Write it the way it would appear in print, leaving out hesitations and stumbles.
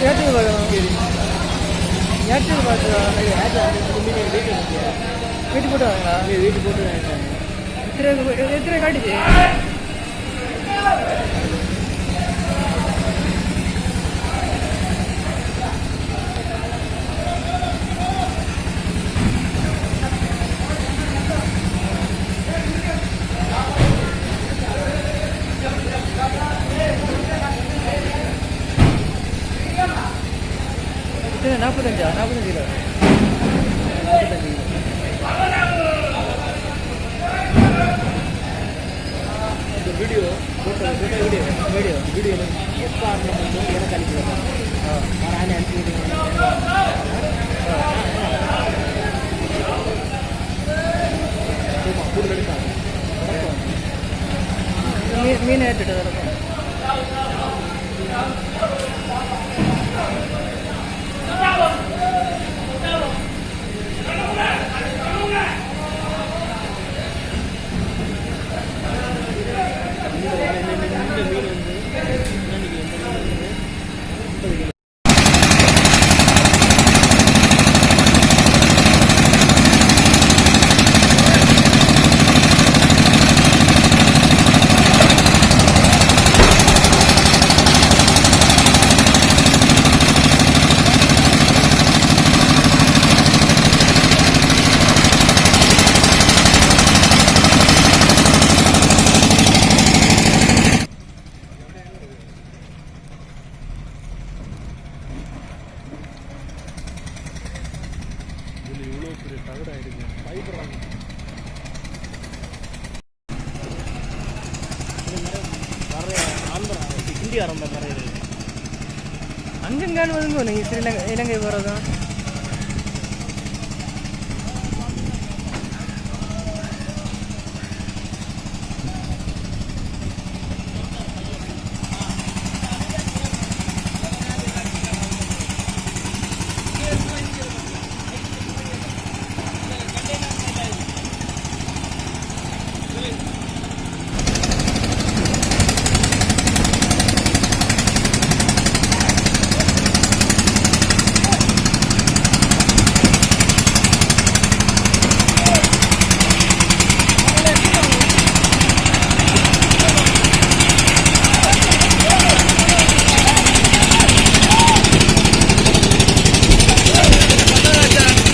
ஏற்றுக்கு பார்க்கணும். ஏற்றுக்கு பார்த்து வீட்டு போட்டு வாங்களா? வீட்டு போட்டு எத்தனை காட்டுச்சு? எத்தனை? 45 கிலோ. 45 கிலோ. வீடியோ வீடியோ எப்போ எனக்கு அனுப்பிடுவேன். நானே அனுப்பிவிடுவேன். மீன் ஏற்றுட்டு இருக்கும். இவ்வளோ பெரிய தகடாயிருக்கு. பயப்படுறாங்க. நிறைய ஆந்திரா இந்தியா ரொம்ப நிறைய இருக்குது. அங்கங்கானு வந்து நீங்கள் இலங்கை போகிறதும்